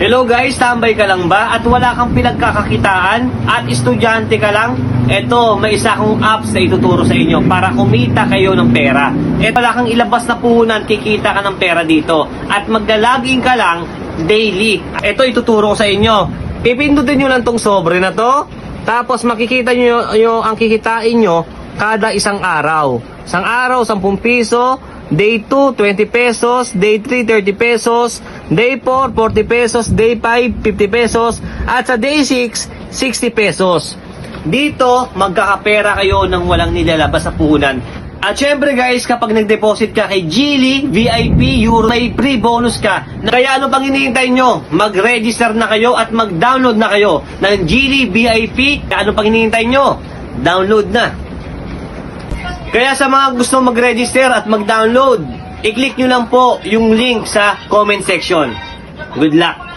Hello guys, tambay ka lang ba? At wala kang pinagkakakitaan? At estudyante ka lang? Eto, may isa akong apps na ituturo sa inyo para kumita kayo ng pera. Eto, wala kang ilabas na puhunan, kikita ka ng pera dito. At maglalagin ka lang daily. Eto, ituturo ko sa inyo. Pipindutin nyo lang tong sobre na to. Tapos makikita nyo ang kikitain nyo kada isang araw. Isang araw, 10 piso. Day 2, 20 pesos. Day 3, 30 pesos. Day 4, 40 pesos. Day 5, 50 pesos. At sa day 6, 60 pesos. Dito, magkakapera kayo ng walang nilalabas sa puhunan. At syempre guys, kapag nag-deposit ka kay Geely, VIP, Euro, may free bonus ka. Kaya ano pang hinihintay nyo? Mag-register na kayo at mag-download na kayo ng Geely VIP. Kaya ano pang hinihintay nyo? Download na. Kaya sa mga gusto mag-register at mag-download, i-click nyo lang po yung link sa comment section. Good luck!